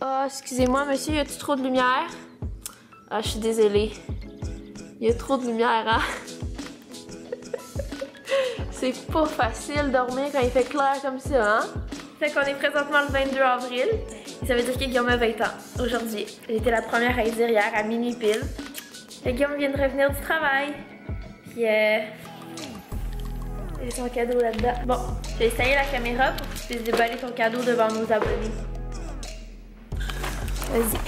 Ah, excusez-moi, monsieur, y a-tu trop de lumière? Ah, je suis désolée. Y a trop de lumière, hein? C'est pas facile de dormir quand il fait clair comme ça, hein? Fait qu'on est présentement le 22 avril. Et ça veut dire que Guillaume a 20 ans aujourd'hui. J'étais la première à y dire hier à minuit pile. Fait que Guillaume vient de revenir du travail. Puis il y a son cadeau là-dedans. Bon, je vais installer la caméra pour que tu puisses déballer ton cadeau devant nos abonnés. Vas-y.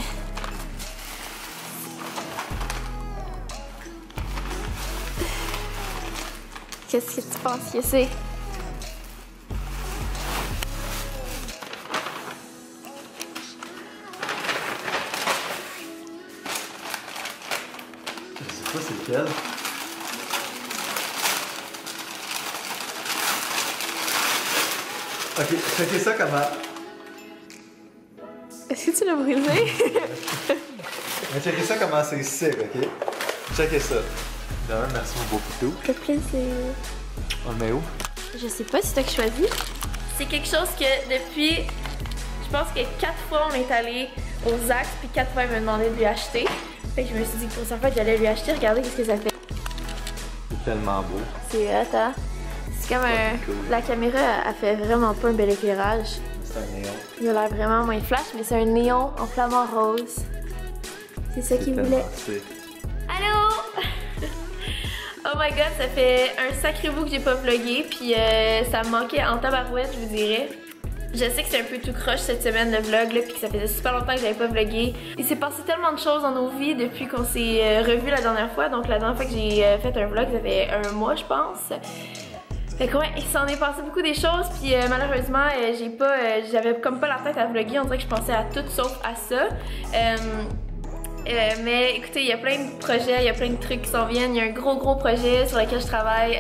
Qu'est-ce que tu penses que c'est? Je sais pas c'est lequel. Ok, checkez ça comment. Est-ce que tu l'as brisé? Mais checkez ça comment c'est sick, ok? Checkez ça. D'ailleurs, merci mon beau couteau. Ça fait plaisir. On le met où? Je sais pas si t'as choisi. C'est quelque chose que depuis, je pense que 4 fois on est allé aux Zax, puis 4 fois il me demandait de lui acheter. Fait que je me suis dit que pour cette fois j'allais lui acheter. Regardez ce que ça fait. C'est tellement beau. C'est hot, hein? C'est comme un... Cool. La caméra, elle fait vraiment pas un bel éclairage. C'est un néon. Il a l'air vraiment moins flash, mais c'est un néon en flamant rose. C'est ça qu'il voulait. Allô? Oh my god, ça fait un sacré bout que j'ai pas vlogué, puis ça me manquait en tabarouette, je vous dirais. Je sais que c'est un peu tout croche cette semaine le vlog, là, puis que ça faisait super longtemps que j'avais pas vlogué. Il s'est passé tellement de choses dans nos vies depuis qu'on s'est revus la dernière fois. Donc la dernière fois que j'ai fait un vlog, ça fait un mois, je pense. Fait que ouais, il s'en est passé beaucoup des choses, puis malheureusement, j'avais comme pas la tête à vlogger. On dirait que je pensais à tout sauf à ça. Mais écoutez, il y a plein de projets, il y a plein de trucs qui s'en viennent. Il y a un gros projet sur lequel je travaille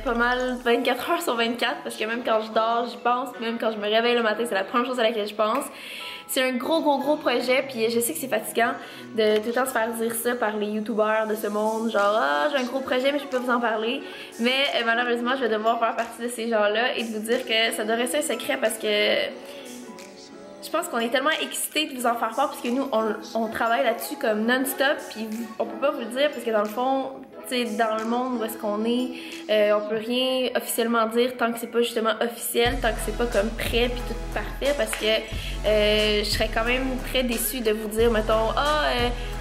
pas mal 24 heures sur 24 parce que même quand je dors, j'y pense. Même quand je me réveille le matin, c'est la première chose à laquelle je pense. C'est un gros projet, puis je sais que c'est fatigant de tout le temps se faire dire ça par les youtubeurs de ce monde, genre ah j'ai un gros projet mais je peux pas vous en parler. Mais malheureusement je vais devoir faire partie de ces gens-là et de vous dire que ça doit rester un secret parce que je pense qu'on est tellement excités de vous en faire part parce que nous, on travaille là-dessus comme non-stop puis on peut pas vous le dire parce que dans le fond, tu sais, dans le monde où est-ce qu'on est, on peut rien officiellement dire tant que c'est pas justement officiel, tant que c'est pas comme prêt puis tout parfait parce que je serais quand même très déçue de vous dire, mettons,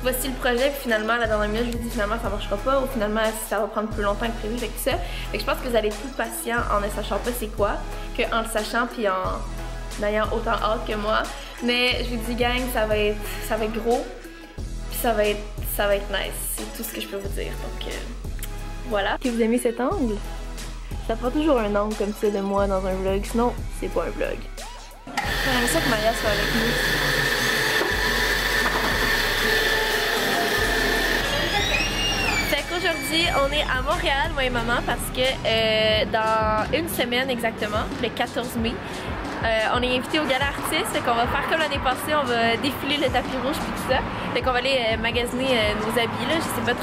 voici le projet puis finalement, la dernière minute, je vous dis finalement ça marchera pas ou finalement ça va prendre plus longtemps que prévu, fait que tout ça. Fait que je pense que vous allez être plus patient en ne sachant pas c'est quoi qu'en le sachant puis en ayant autant hâte que moi. Mais je vous dis gang, ça va être gros. Puis ça va être nice. C'est tout ce que je peux vous dire. Donc voilà. Est-ce que vous aimez cet angle? Ça prend toujours un angle comme ça de moi dans un vlog. Sinon, c'est pas un vlog. J'aimerais ça que Maya soit avec nous. Fait qu'aujourd'hui, on est à Montréal, moi et maman, parce que dans une semaine exactement, le 14 mai, on est invité au gala artiste, fait qu'on va faire comme l'année passée, on va défiler le tapis rouge puis tout ça. Fait qu'on va aller magasiner nos habits là, je sais pas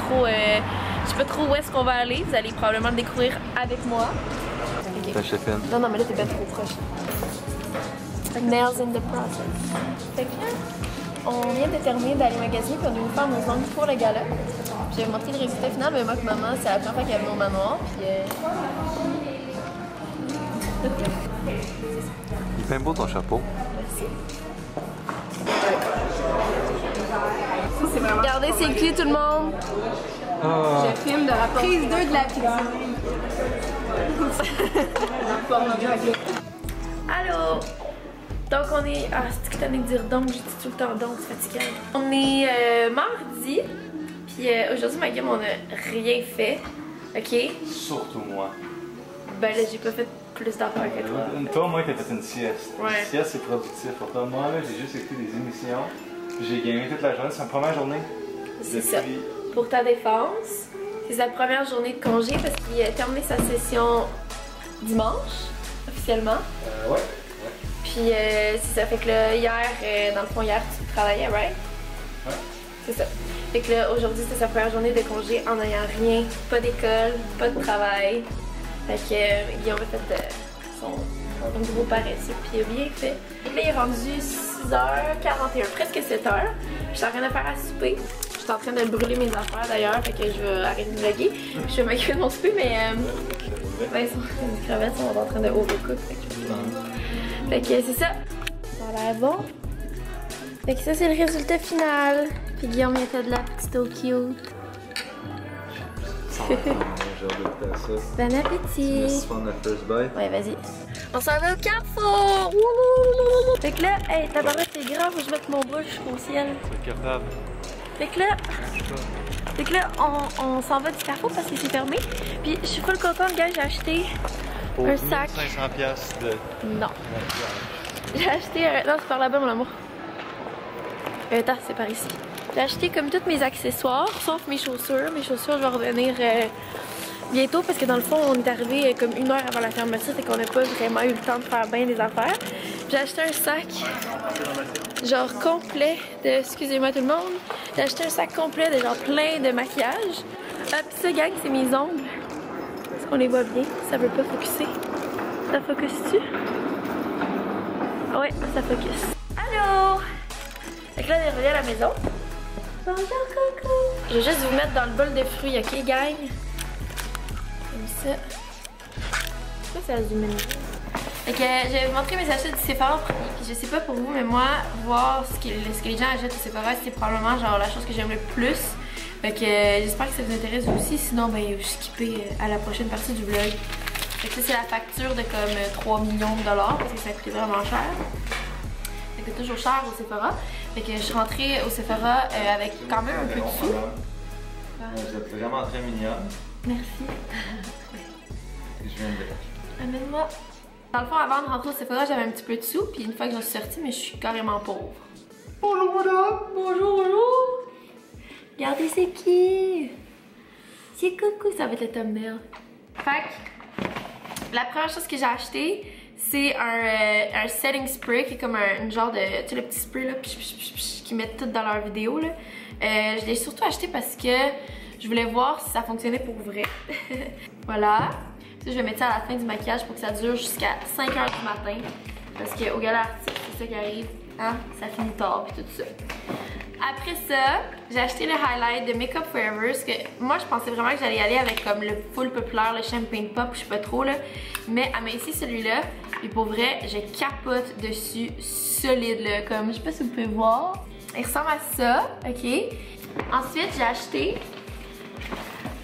trop où est-ce qu'on va aller, vous allez probablement le découvrir avec moi. Okay. Non mais là t'es pas trop proche. Nails in the process. Fait que on vient de terminer d'aller magasiner puis on doit faire nos ongles pour le gala. Je vais vous montrer le résultat final, mais moi que maman, c'est la première fois qu'elle vient au manoir puis Il est bien beau ton chapeau. Merci. Regardez, c'est écrit tout le monde. Oh. Je filme de la prise 2 de la pizza. Allô? Donc on est... Ah, c'est que t'as envie de dire donc, je dis tout le temps donc, c'est fatigant. On est mardi, puis aujourd'hui, ma gamme, on a rien fait, ok? Surtout moi. Ben là, j'ai pas fait plus d'affaires que toi. Toi, moi, t'as fait une sieste. Ouais. Une sieste, c'est productif. Pour toi, moi, là, j'ai juste écouté des émissions. J'ai gagné toute la journée. C'est ma première journée. C'est ça. Pour ta défense, c'est sa première journée de congé parce qu'il a terminé sa session dimanche, officiellement. Ouais. Puis c'est ça. Fait que là, hier, dans le fond, hier, tu travaillais, right? Ouais. C'est ça. Fait que là, aujourd'hui, c'est sa première journée de congé en n'ayant rien. Pas d'école, pas de travail. Fait que Guillaume a fait son Un gros paresseux, puis il a bien fait. Là, il est rendu 6h41, presque 7h. Je suis en train de faire à souper. Je suis en train de brûler mes affaires d'ailleurs, fait que je vais arrêter de vlogger. Je vais m'occuper de mon souper, mais ben, les crevettes sont en train de overcook. Fait que c'est ça. Ça a l'air bon. Fait que ça, c'est le résultat final. Puis Guillaume, il a fait de la petite eau cute. J'ai hâte de faire ça. Bon appétit! Laisse faire notre first bite. Ouais, vas-y. On s'en va au Carrefour! Fait que là, hey, tabarouette, c'est grave, faut que je mette mon bouche au ciel. Tu es capable. Fait que là, on s'en va du Carrefour parce que c'est fermé. Puis je suis full contente, gars, j'ai acheté Pour un sac. 1500$ de... Non. J'ai acheté un... Non, c'est par là-bas, mon amour. Attends, c'est par ici. J'ai acheté comme tous mes accessoires, sauf mes chaussures. Mes chaussures, je vais revenir bientôt parce que dans le fond, on est arrivé comme 1 heure avant la fermeture et qu'on n'a pas vraiment eu le temps de faire bien des affaires. J'ai acheté un sac genre complet de... Excusez-moi tout le monde. J'ai acheté un sac complet de genre plein de maquillage. Ah, pis ça, gang, c'est mes ongles. Est-ce qu'on les voit bien? Ça veut pas focuser. Ça focus-tu? Ouais, ça focus. Allô? Fait que là, on est revenu à la maison. Bonjour, Coco! Je vais juste vous mettre dans le bol de fruits, ok, gang? Comme ça. Ça, c'est la zoom in. Fait que je vais vous montrer mes achats du Sephora. Puis je sais pas pour vous, mais moi, voir ce que les gens achètent au Sephora, c'est probablement genre la chose que j'aime le plus. Fait que j'espère que ça vous intéresse vous aussi. Sinon, ben, vous skippez à la prochaine partie du vlog. Fait que ça, c'est la facture de comme 3 millions de dollars parce que ça coûtait vraiment cher. Ça coûte toujours cher au Sephora. Fait que je suis rentrée au Sephora avec quand même un peu de sous. Vous êtes vraiment très mignonne. Merci. Je viens de... Amène-moi. Dans le fond, avant de rentrer au Sephora, j'avais un petit peu de sous. Puis une fois que j'en suis sortie, mais je suis carrément pauvre. Bonjour, madame! Bonjour, bonjour! Regardez, c'est qui? C'est Coucou, ça va être le thumbnail. Fait que, la première chose que j'ai acheté, c'est un setting spray qui est comme un genre de, tu sais, le petit spray là, qui mettent tout dans leur vidéo là. Je l'ai surtout acheté parce que je voulais voir si ça fonctionnait pour vrai. Voilà. Ça, je vais mettre ça à la fin du maquillage pour que ça dure jusqu'à 5h du matin. Parce qu'au gala artistique, c'est ça qui arrive, hein? Ça finit tard puis tout ça. Après ça, j'ai acheté le highlight de Make Up Forever parce que moi je pensais vraiment que j'allais y aller avec comme le full populaire, le Champagne Pop, je sais pas trop là. Mais elle m'a essayé celui-là et pour vrai, je capote dessus solide là, comme je sais pas si vous pouvez voir. Il ressemble à ça, ok. Ensuite, j'ai acheté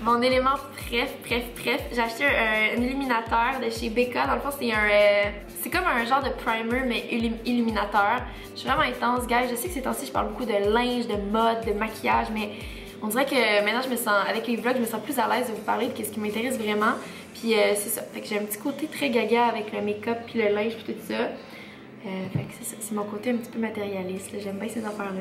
mon élément bref. J'ai acheté un illuminateur de chez Becca. Dans le fond, c'est comme un genre de primer, mais illuminateur. Je suis vraiment intense, guys. Je sais que ces temps-ci, je parle beaucoup de linge, de mode, de maquillage, mais on dirait que maintenant, je me sens, avec les vlogs, je me sens plus à l'aise de vous parler de ce qui m'intéresse vraiment. Puis c'est ça. Fait que j'ai un petit côté très gaga avec le make-up, puis le linge, puis tout ça. Fait que c'est ça, c'est mon côté un petit peu matérialiste, j'aime bien ces affaires-là.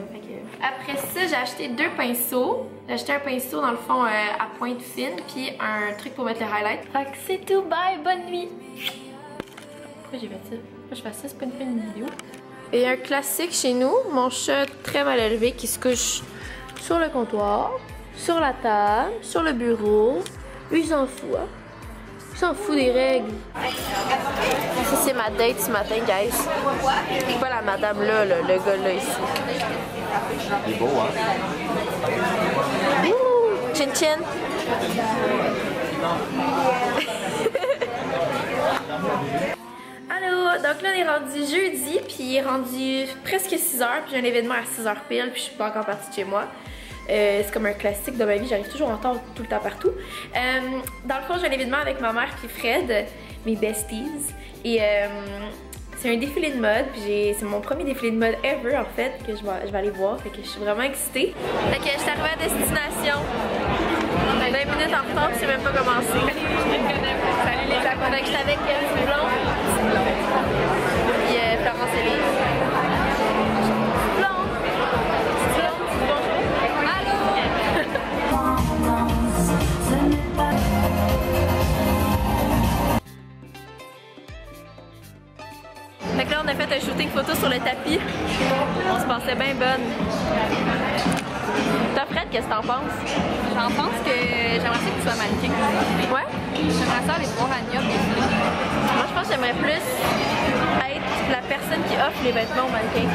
Après ça, j'ai acheté 2 pinceaux. J'ai acheté un pinceau dans le fond à pointe fine, puis un truc pour mettre le highlight. Fait que c'est tout, bye, bonne nuit! Pourquoi j'ai fait ça? Pourquoi je fais ça? C'est pas une fin de vidéo. Et un classique chez nous, mon chat très mal élevé qui se couche sur le comptoir, sur la table, sur le bureau. Lui, il s'en fout, hein? Il s'en fout des règles. Ça, c'est ma date ce matin, guys. Je suis pas la madame là, le gars là ici. Il est beau, hein? Ouh! Chin chin! Allô! Donc là, on est rendu jeudi, puis il est rendu presque 6h, puis j'ai un événement à 6h pile, puis je suis pas encore partie de chez moi. C'est comme un classique de ma vie, j'arrive toujours en retard tout le temps partout. Dans le fond, j'ai un événement avec ma mère puis Fred, mes besties. Et c'est un défilé de mode, puis c'est mon premier défilé de mode ever en fait, que je vais aller voir, fait que je suis vraiment excitée. Fait que je suis arrivée à destination. 20 minutes en retard, puis c'est même pas commencé. Salut les Japonais. Fait que j'étais avec Blond, puis Florence Élise. Fait que là, on a fait un shooting photo sur le tapis. On se pensait bien bonne. Toi, Fred, qu'est-ce que t'en penses? J'en pense que j'aimerais ça que tu sois mannequin. Ouais? J'aimerais ça aller te voir à New York défiler. Moi, je pense que j'aimerais plus être la personne qui offre les vêtements aux mannequins.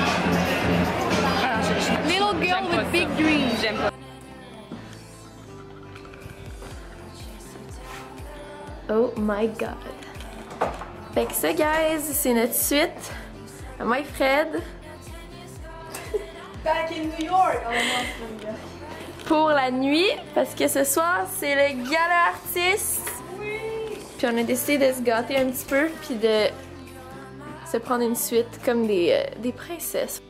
Little girl with big dreams. J'aime pas. Oh my god. Fait que ça, guys, c'est notre suite. À moi et Fred. Back in New York! Pour la nuit, parce que ce soir, c'est le gala artiste. Oui! Puis on a décidé de se gâter un petit peu, puis de se prendre une suite comme des princesses.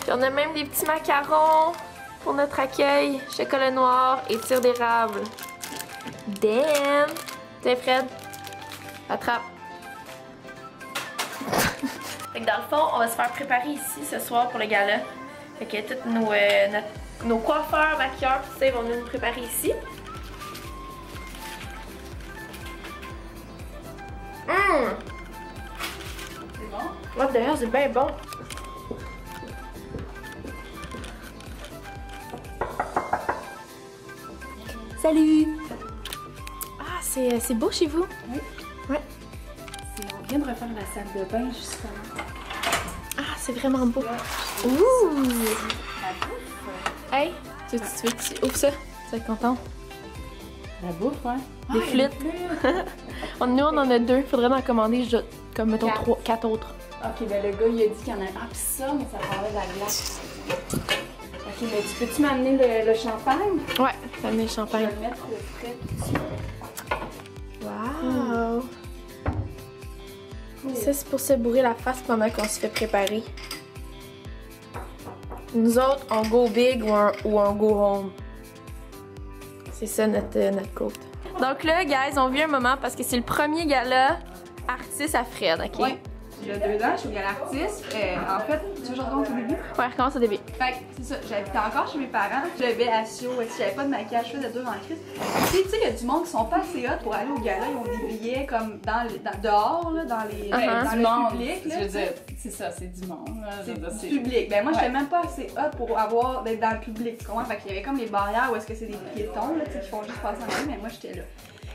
Puis on a même des petits macarons pour notre accueil, chocolat noir et tir d'érable. Damn! Tiens Fred, attrape. Fait que dans le fond, on va se faire préparer ici ce soir pour le gala. Fait que tous nos coiffeurs, maquilleurs, tout ça, ils vont nous préparer ici. C'est bon? Ouais, d'ailleurs, c'est bien bon. Salut! Ah, c'est beau chez vous? Oui. Ouais. On vient de refaire la salle de bain justement. Ah, c'est vraiment beau. Ouh! La bouffe. Hey, tu veux que tu ouvres ça? Tu vas être content. La bouffe, ouais. Des flûtes. Nous, on en a 2. Faudrait en commander, comme mettons 4 autres. Ok, ben le gars il a dit qu'il y en a un. Ah, pis ça, mais ça parlait de la glace. Ok, mais peux-tu m'amener le champagne? Ouais, t'as mis le Je vais champagne. le mettre le frais tout de suite. Wow! Ça, c'est pour se bourrer la face pendant qu'on se fait préparer. Nous autres, on go big ou on go home. C'est ça notre côte. Donc là, guys, on vit un moment parce que c'est le premier gala artiste à Fred, ok? Ouais. Il y a 2 ans, je suis au gala artiste. En fait, tu veux que je recommence au début? Ouais, recommence au début. Fait que c'est ça, j'habitais encore chez mes parents. J'avais à Sio, si j'avais pas de maquillage, je faisais 2 dans le Christ. Tu sais, il y a du monde qui sont pas assez hot pour aller au gala, ils ont des billets comme dehors, là, dans le public. Là, Je veux dire, c'est ça, c'est du monde. Là, je veux dire, C'est du public. Ben moi, Ouais. j'étais même pas assez hot pour d'être dans le public, tu comprends? Fait qu'il y avait comme les barrières où est-ce que c'est des piétons, là, tu sais, qui font juste passer en ligne, mais moi, j'étais là.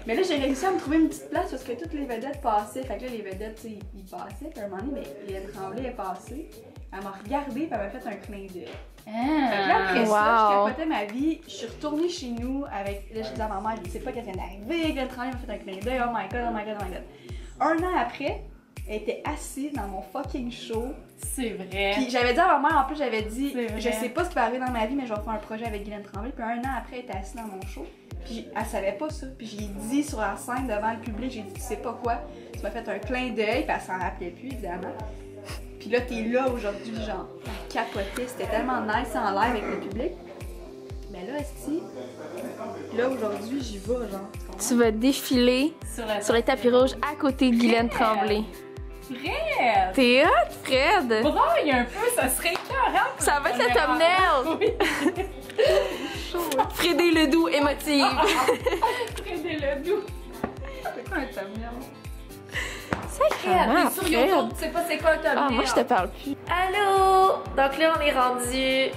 Mais là, j'ai réussi à me trouver une petite place parce que toutes les vedettes passaient. Fait que là, les vedettes, tu sais, ils passaient. Puis à un moment donné, Hélène Tremblay est passée. Elle m'a regardée et elle m'a fait un clin d'œil. Fait que là, après ça, Wow. je capotais ma vie. Je suis retournée chez nous avec. Là, je disais à ma mère, je sais pas qu'elle vient d'arriver. Hélène Tremblay m'a fait un clin d'œil. Oh my god, oh my god, oh my god. Un an après, elle était assise dans mon fucking show. C'est vrai. Puis j'avais dit à ma mère, en plus, j'avais dit, C'est vrai. je sais pas ce qui va arriver dans ma vie, mais je vais faire un projet avec Guylaine Tremblay. Puis un an après, elle était assise dans mon show. Puis elle savait pas ça. Puis j'ai dit sur la scène devant le public, j'ai dit, tu sais pas quoi, tu m'as fait un clin d'œil, puis elle s'en rappelait plus, évidemment. Puis là, t'es là aujourd'hui, genre, elle capotait, c'était tellement nice en live avec le public. Mais là, esti, là, aujourd'hui, j'y vais, genre, tu comprends? Tu vas défiler sur les tapis rouges à côté de Guylaine Tremblay. Fred! T'es hot, Fred! Braille un peu, ça serait écœurant. Ça va être le thumbnail! Oui. Fredé Ledoux émotive. Fred et le doux. C'est quoi un thumbnail? Sacrément, Sur Fred. YouTube, tu sais pas c'est quoi un thumbnail. Ah, moi, je te parle plus. Allô! Donc là, on est rendu...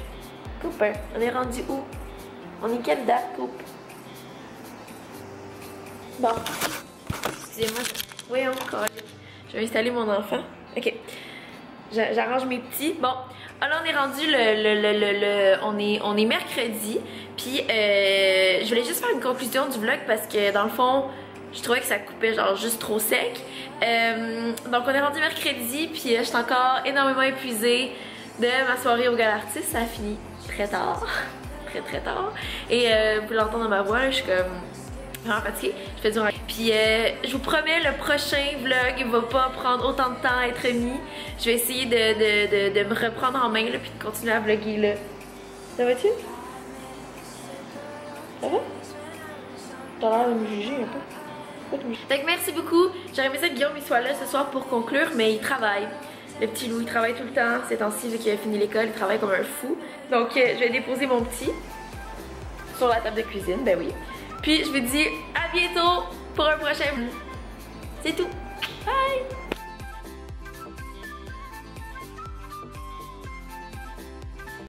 Cooper, on est rendu où? On est quelle date, Coupe? Bon. Excusez-moi. Voyons, je vais installer mon enfant. OK. J'arrange mes petits. Bon. Alors, on est rendu on est mercredi. Puis, je voulais juste faire une conclusion du vlog parce que, dans le fond, je trouvais que ça coupait genre juste trop sec. Donc, on est rendu mercredi. Puis, je suis encore énormément épuisée de ma soirée au gala artiste. Ça a fini très tard. Très tard. Et vous l'entendez dans ma voix, là, je suis comme vraiment fatiguée. Je fais du rang. Puis je vous promets, le prochain vlog va pas prendre autant de temps à être mis. Je vais essayer de me reprendre en main là, puis de continuer à vlogger là. Ça va-tu? Ça va? T'as l'air de me juger un peu. Donc merci beaucoup. J'aurais aimé ça que Guillaume il soit là ce soir pour conclure, mais il travaille. Le petit Loup, il travaille tout le temps. Ces temps-ci, vu qu'il a fini l'école, il travaille comme un fou. Donc, je vais déposer mon petit sur la table de cuisine, ben oui. Puis, je vous dis à bientôt pour un prochain. C'est tout. Bye!